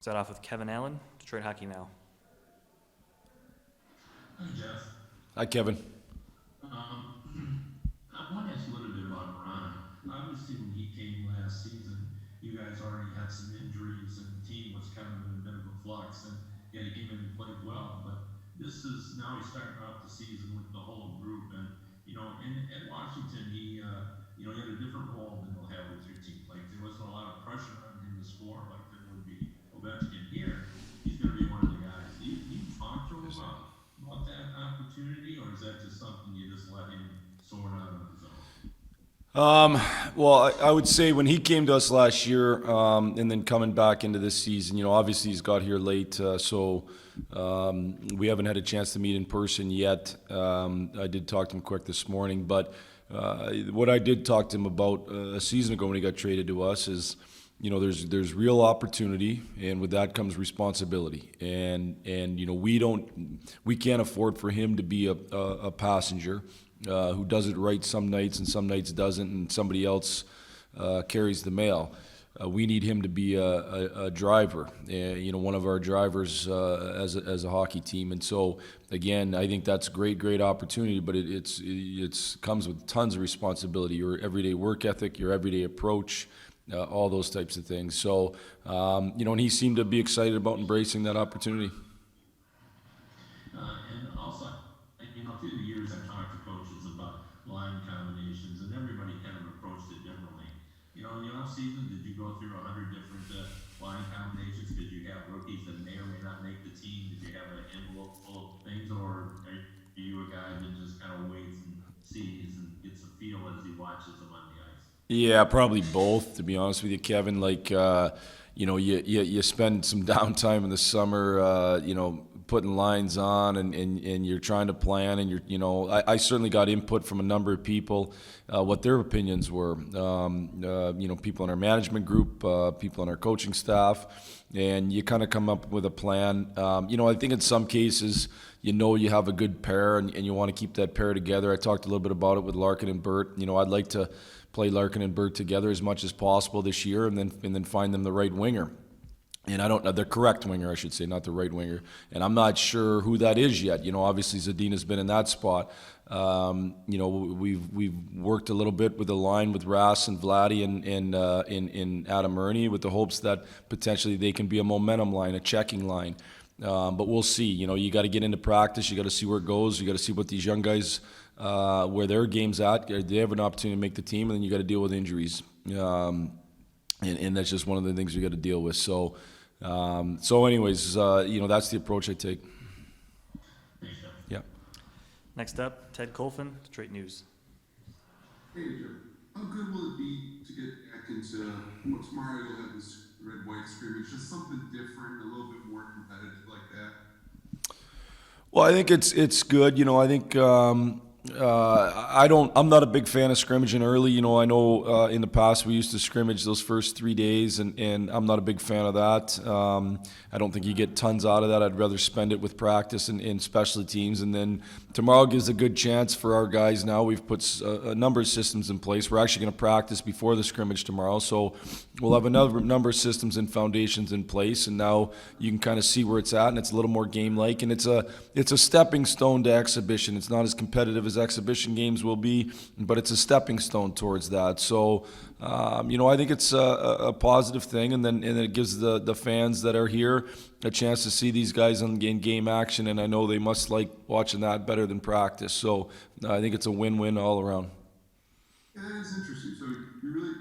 Start off with Kevin Allen, Detroit Hockey Now. Hi, Jeff. Hi, Kevin. I want to ask you a little bit about Ron. Obviously, when he came last season, you guys already had some injuries, and the team was kind of in a bit of a flux. And yet he came in and played well. But this is now he's starting off the season with the whole group. And at Washington, he had a different role than he'll have with your team. Like there wasn't a lot of pressure on him to score like there would be Ovechkin here. He's going to be one of the guys. Do you talk to him about that opportunity, or is that just something you just let him sort out on his own? Well, I would say when he came to us last year, and then coming back into this season, obviously he's got here late, so we haven't had a chance to meet in person yet. I did talk to him quick this morning, but what I did talk to him about a season ago when he got traded to us is, there's real opportunity, and with that comes responsibility, and we can't afford for him to be a passenger who does it right some nights and some nights doesn't, and somebody else carries the mail. We need him to be a driver, one of our drivers as a hockey team. And so, again, I think that's a great opportunity, but it's comes with tons of responsibility. Your everyday work ethic, your everyday approach, all those types of things. So, and he seemed to be excited about embracing that opportunity. And also, through the years, I've talked to coaches about line combinations, and everybody kind of approached it differently. In the off season, did you go through 100 different line combinations? Did you have rookies that may or may not make the team? Did you have an envelope full of things, or are you a guy that just kind of waits and sees and gets a feel as he watches them on the ice? Yeah, probably both, to be honest with you, Kevin. Like, you spend some downtime in the summer, putting lines on, and you're trying to plan, and I certainly got input from a number of people, what their opinions were. People in our management group, people on our coaching staff, and you kind of come up with a plan. I think in some cases, you have a good pair, and you want to keep that pair together. I talked a little bit about it with Larkin and Burt. I'd like to play Larkin and Burt together as much as possible this year, and then find them the right winger. And I don't know, the correct winger, I should say, not the right winger. And I'm not sure who that is yet. Obviously Zadina's been in that spot. We've worked a little bit with the line with Rass and Vladdy and in Adam Ernie with the hopes that potentially they can be a momentum line, a checking line. But we'll see. You got to get into practice. You got to see where it goes. You got to see what these young guys, where their game's at. They have an opportunity to make the team, and then you got to deal with injuries. And that's just one of the things we got to deal with. So, anyways, that's the approach I take. Thanks, Jeff. Yeah. Next up, Ted Colfin, Detroit News. Hey, Joe. How good will it be to get back into tomorrow? You'll have this red-white scrimmage, just something different, a little bit more competitive like that. Well, I think it's good. I think I'm not a big fan of scrimmaging early. I know in the past we used to scrimmage those first 3 days, and I'm not a big fan of that. I don't think you get tons out of that. I'd rather spend it with practice and specialty teams. And then tomorrow gives a good chance for our guys now. We've put a number of systems in place. We're actually going to practice before the scrimmage tomorrow. So we'll have another number of systems and foundations in place. And now you can kind of see where it's at, and it's a little more game-like. And it's a stepping stone to exhibition. It's not as competitive as exhibition games will be, but it's a stepping stone towards that. So, I think it's a positive thing, and then it gives the fans that are here a chance to see these guys in game action, and I know they must like watching that better than practice. So I think it's a win-win all around. Yeah, that's interesting. So you really,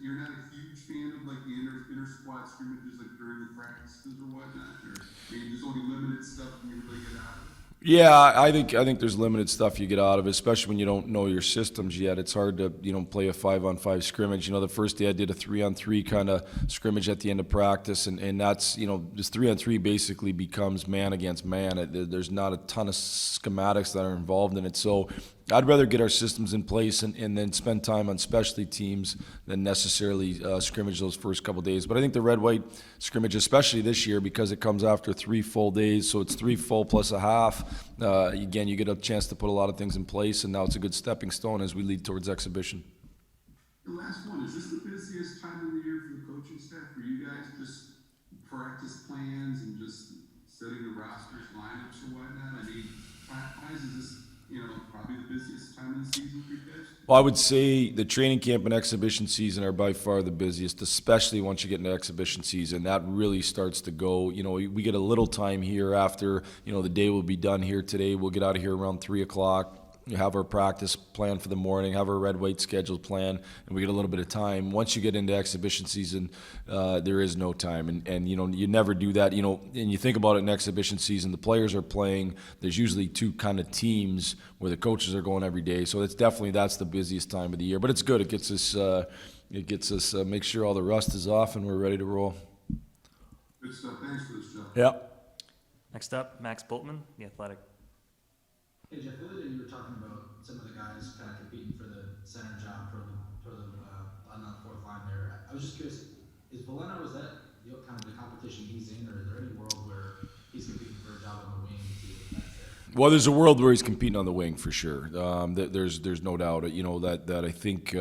you're not a huge fan of like the inter squad scrimmages like during the practices or whatnot, or there's only limited stuff you really get out of it. Yeah, I think there's limited stuff you get out of it, especially when you don't know your systems yet. It's hard to play a 5-on-5 scrimmage. The first day I did a 3-on-3 kind of scrimmage at the end of practice, and that's this 3-on-3 basically becomes man against man. There's not a ton of schematics that are involved in it, so I'd rather get our systems in place and then spend time on specialty teams than necessarily scrimmage those first couple days. But I think the red-white scrimmage, especially this year, because it comes after 3 full days, so it's 3 full plus a half. Again, you get a chance to put a lot of things in place, and now it's a good stepping stone as we lead towards exhibition. The last one, is this the busiest time of the year for the coaching staff for you guys? Just practice plans and just setting the rosters, lineups, or whatnot? I mean, why is this, probably the busiest time of the season for you guys? Well, I would say the training camp and exhibition season are by far the busiest, especially once you get into exhibition season. That really starts to go. We get a little time here after, the day will be done here today. We'll get out of here around 3 o'clock. Have our practice plan for the morning, have our red white schedule plan, and we get a little bit of time. Once you get into exhibition season, there is no time, and you never do that. And you think about it in exhibition season, the players are playing. There's usually two kind of teams where the coaches are going every day, so that's the busiest time of the year. But it's good. It gets us make sure all the rust is off and we're ready to roll. Good stuff. Thanks for this, Jeff. Yeah. Next up, Max Boltman, The Athletic. Hey Jeff, the other day you were talking about some of the guys kind of competing for the center job on the fourth line there. I was just curious, is Valeno, is that kind of the competition he's in, or is there any world where he's competing for a job on the wing to see if that's there? Well, there's a world where he's competing on the wing for sure. There's no doubt. That I think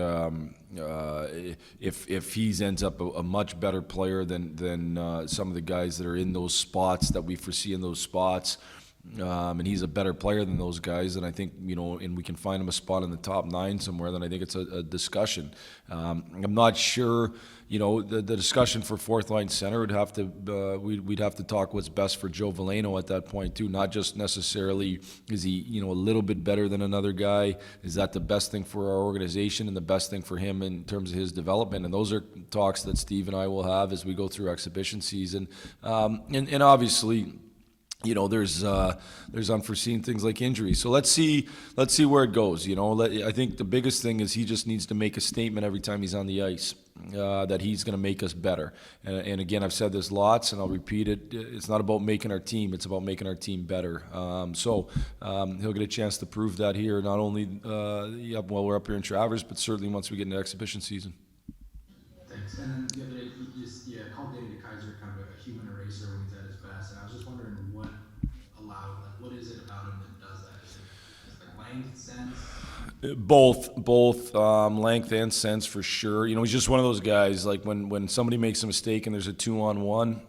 if he ends up a much better player than some of the guys that are in those spots that we foresee in those spots. And he's a better player than those guys, and I think, and we can find him a spot in the top 9 somewhere, then I think it's a discussion. I'm not sure, the discussion for fourth line center would have to, we'd have to talk what's best for Joe Valeno at that point too, not just necessarily is he, a little bit better than another guy, is that the best thing for our organization and the best thing for him in terms of his development, and those are talks that Steve and I will have as we go through exhibition season, and obviously, there's unforeseen things like injuries. So let's see where it goes. I think the biggest thing is he just needs to make a statement every time he's on the ice that he's going to make us better. And again, I've said this lots, and I'll repeat it. It's not about making our team; it's about making our team better. So he'll get a chance to prove that here, not only while we're up here in Travers, but certainly once we get into exhibition season. Thanks. And then the other day, you called David Kaiser kind of a human eraser when he's at his best, and I was just wondering what is it about him that does that? Is it like length, sense? Both length and sense for sure. He's just one of those guys. Like when somebody makes a mistake and there's a 2-on-1.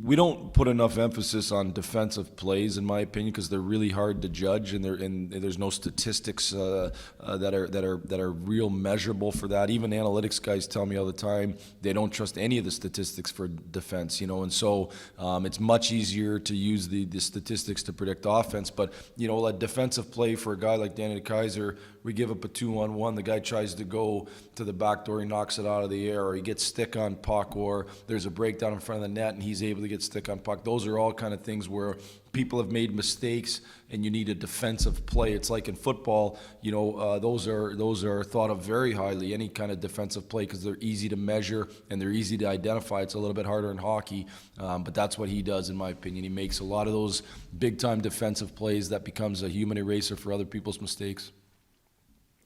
We don't put enough emphasis on defensive plays, in my opinion, because they're really hard to judge, and there's no statistics that are real measurable for that. Even analytics guys tell me all the time they don't trust any of the statistics for defense, and so it's much easier to use the statistics to predict offense. But a defensive play for a guy like Danny Kaiser, we give up a 2-on-1, the guy tries to go to the back door, he knocks it out of the air, or he gets stick on puck, or there's a breakdown in front of the net and he's able to get stick on puck. Those are all kind of things where people have made mistakes and you need a defensive play. It's like in football, those are thought of very highly, any kind of defensive play, because they're easy to measure and they're easy to identify. It's a little bit harder in hockey, but that's what he does, in my opinion. He makes a lot of those big-time defensive plays that becomes a human eraser for other people's mistakes.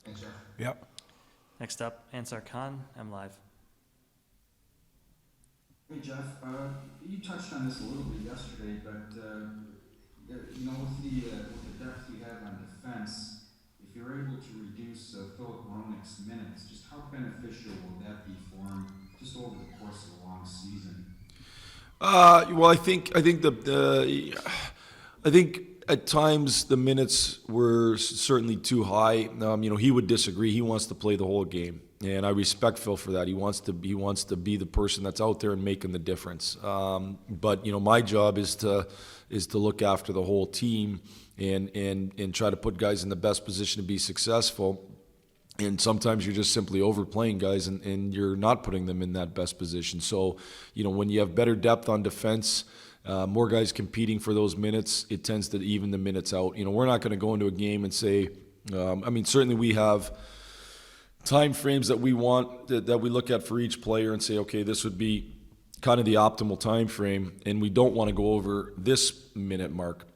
Thanks, Jeff. Yep. Next up, Ansar Khan, M Live. Hey Jeff, you touched on this a little bit yesterday, but with the depth you have on defense, if you're able to reduce Filip Zadina's minutes, just how beneficial will that be for him, just over the course of a long season? Well, I think at times the minutes were certainly too high. He would disagree. He wants to play the whole game, and I respect Phil for that. He wants to be the person that's out there and making the difference. But my job is to look after the whole team and try to put guys in the best position to be successful. And sometimes you're just simply overplaying guys and you're not putting them in that best position. So, when you have better depth on defense, more guys competing for those minutes, it tends to even the minutes out. We're not going to go into a game and say, certainly we have time frames that we want, that we look at for each player and say, okay, this would be kind of the optimal time frame, and we don't want to go over this minute mark.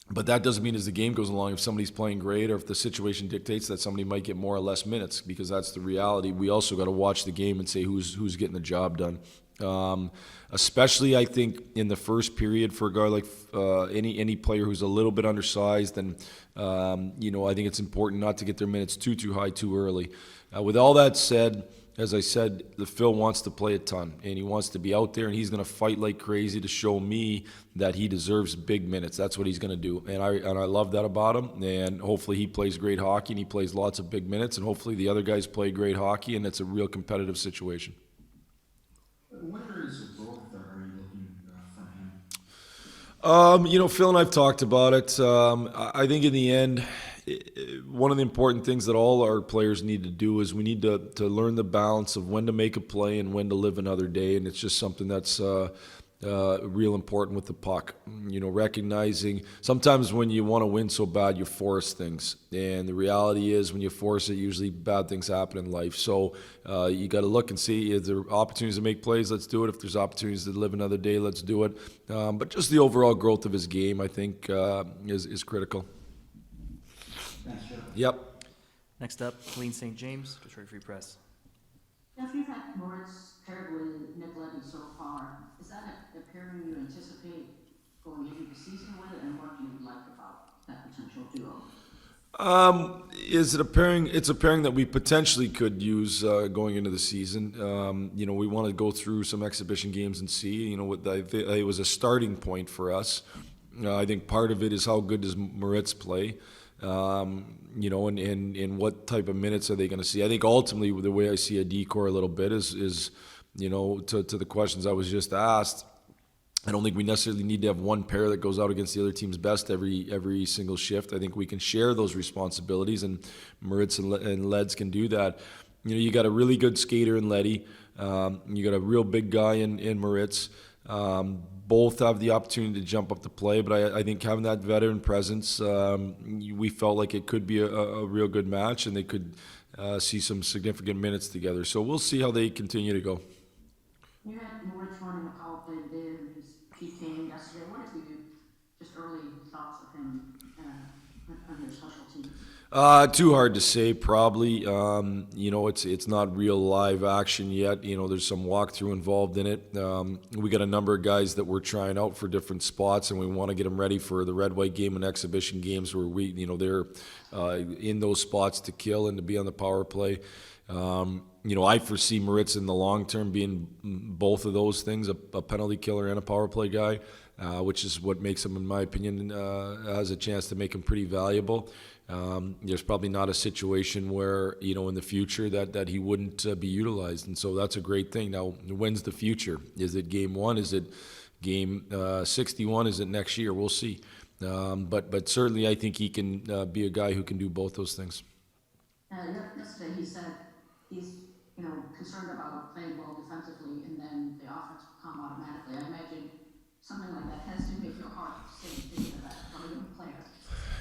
But that doesn't mean as the game goes along, if somebody's playing great or if the situation dictates that somebody might get more or less minutes, because that's the reality. We also got to watch the game and say who's getting the job done. Especially, I think, in the first period for a guy like any player who's a little bit undersized, and I think it's important not to get their minutes too high too early. With all that said, as I said, the Phil wants to play a ton, and he wants to be out there, and he's going to fight like crazy to show me that he deserves big minutes. That's what he's going to do, and I love that about him. And hopefully he plays great hockey, and he plays lots of big minutes, and hopefully the other guys play great hockey, and it's a real competitive situation. What areas of growth are you looking from him? Phil and I've talked about it. I think in the end, one of the important things that all our players need to do is we need to learn the balance of when to make a play and when to live another day, and it's just something that's real important with the puck. Recognizing sometimes when you want to win so bad, you force things, and the reality is when you force it, usually bad things happen in life. So you got to look and see if there are opportunities to make plays, let's do it. If there's opportunities to live another day, let's do it. But just the overall growth of his game, I think, is critical. Thanks, Jeff. Yep. Next up, Colleen St. James, Detroit Free Press. Jeff, you've had Moritz paired with Nick Leddy so far. Is that a pairing you anticipate going into the season with, and what do you like about that potential duo? Is it a pairing? It's a pairing that we potentially could use going into the season. We want to go through some exhibition games and see. It was a starting point for us. I think part of it is how good does Moritz play. And what type of minutes are they going to see? I think ultimately the way I see a decor a little bit is to the questions I was just asked. I don't think we necessarily need to have one pair that goes out against the other team's best every single shift. I think we can share those responsibilities, and Moritz and Leds can do that. You got a really good skater in Leddy. You got a real big guy in Moritz. Both have the opportunity to jump up the play, but I think having that veteran presence, we felt like it could be a real good match, and they could see some significant minutes together. So we'll see how they continue to go. You had Moritz running a power play today, and he came yesterday. What have you, just early thoughts of him on your special teams? Too hard to say, probably. It's not real live action yet. There's some walkthrough involved in it. We got a number of guys that we're trying out for different spots, and we want to get them ready for the red-white game and exhibition games where they're in those spots to kill and to be on the power play. I foresee Moritz in the long term being both of those things, a penalty killer and a power play guy, which is what makes him, in my opinion, has a chance to make him pretty valuable. There's probably not a situation where, in the future that he wouldn't be utilized. And so that's a great thing. Now, when's the future? Is it game 1? Is it game 61? Is it next year? We'll see. But certainly I think he can be a guy who can do both those things. Yesterday he said he's concerned about playing well defensively, and then the offense will come automatically. I imagine something like that has to make your heart sink into that from a young player.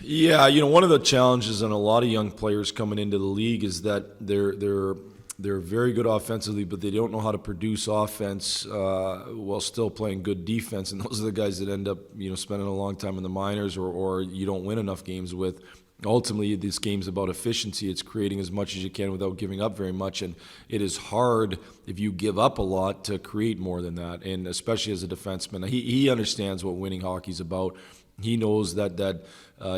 Yeah, one of the challenges on a lot of young players coming into the league is that they're very good offensively, but they don't know how to produce offense while still playing good defense. And those are the guys that end up, spending a long time in the minors, or you don't win enough games with. Ultimately, this game's about efficiency. It's creating as much as you can without giving up very much, and it is hard if you give up a lot to create more than that. And especially as a defenseman, he understands what winning hockey's about. He knows that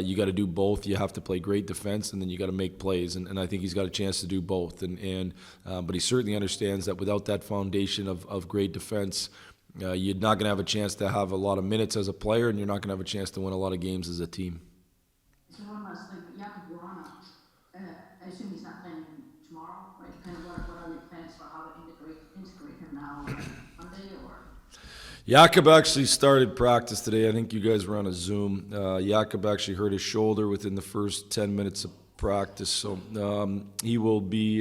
you got to do both. You have to play great defense, and then you got to make plays. And I think he's got a chance to do both. But he certainly understands that without that foundation of great defense, you're not going to have a chance to have a lot of minutes as a player, and you're not going to have a chance to win a lot of games as a team. So one last thing, Jakub Vrana, I assume he's not playing tomorrow, right? Kind of what are your plans for how to integrate him now Monday, or? Jakub actually started practice today. I think you guys were on a Zoom. Jakub actually hurt his shoulder within the first 10 minutes of practice, so he'll be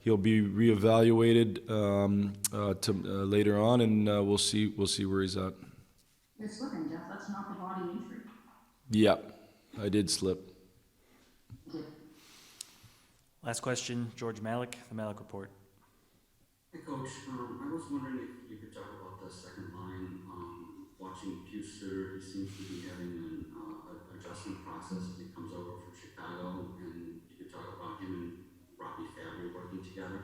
reevaluated later on, and we'll see where he's at. You're slipping, Jeff. That's an upper body injury. Yeah, I did slip. Okay. Last question, George Malik, The Malik Report. Hey, Coach. I was wondering if you could talk about the second line. Watching Pius Suter, he seems to be having an adjustment process as he comes over from Chicago, and you could talk about him and Robbie Fabry working together.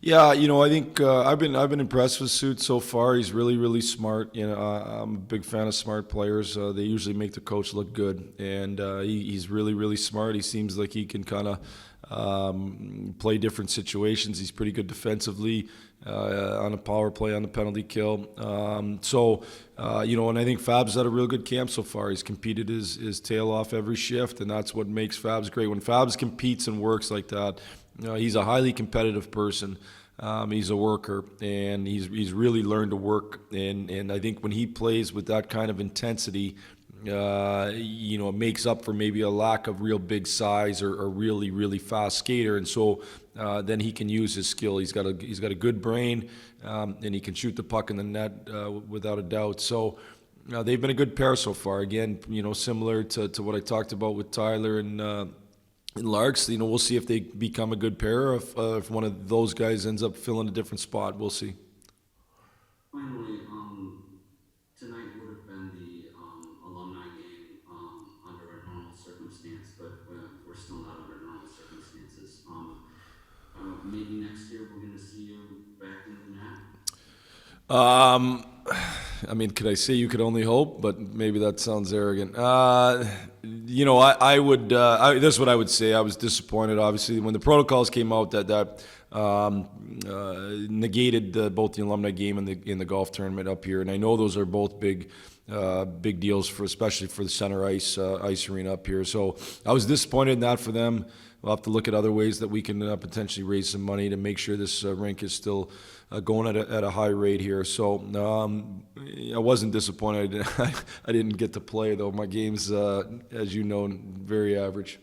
Yeah, I think I've been impressed with Suit so far. He's really, really smart. I'm a big fan of smart players. They usually make the coach look good, and he's really, really smart. He seems like he can kind of play different situations. He's pretty good defensively on a power play, on the penalty kill. And I think Fab's had a real good camp so far. He's competed his tail off every shift, and that's what makes Fabs great. When Fabs competes and works like that, he's a highly competitive person. He's a worker, and he's really learned to work. And I think when he plays with that kind of intensity, it makes up for maybe a lack of real big size or really, really fast skater. And so then he can use his skill. He's got a good brain, and he can shoot the puck in the net without a doubt. So they've been a good pair so far. Again, similar to what I talked about with Tyler and Larks. We'll see if they become a good pair. If one of those guys ends up filling a different spot, we'll see. Finally, tonight would have been the alumni game under a normal circumstance, but we're still not under normal circumstances. Maybe next year we're going to see you back in the net. Could I say you could only hope? But maybe that sounds arrogant. I would. This is what I would say. I was disappointed, obviously, when the protocols came out that negated both the alumni game and the golf tournament up here. And I know those are both big deals especially for the center ice arena up here. So I was disappointed in that for them. We'll have to look at other ways that we can potentially raise some money to make sure this rink is still going at a high rate here. So I wasn't disappointed. I didn't get to play, though. My game's, as you know, very average.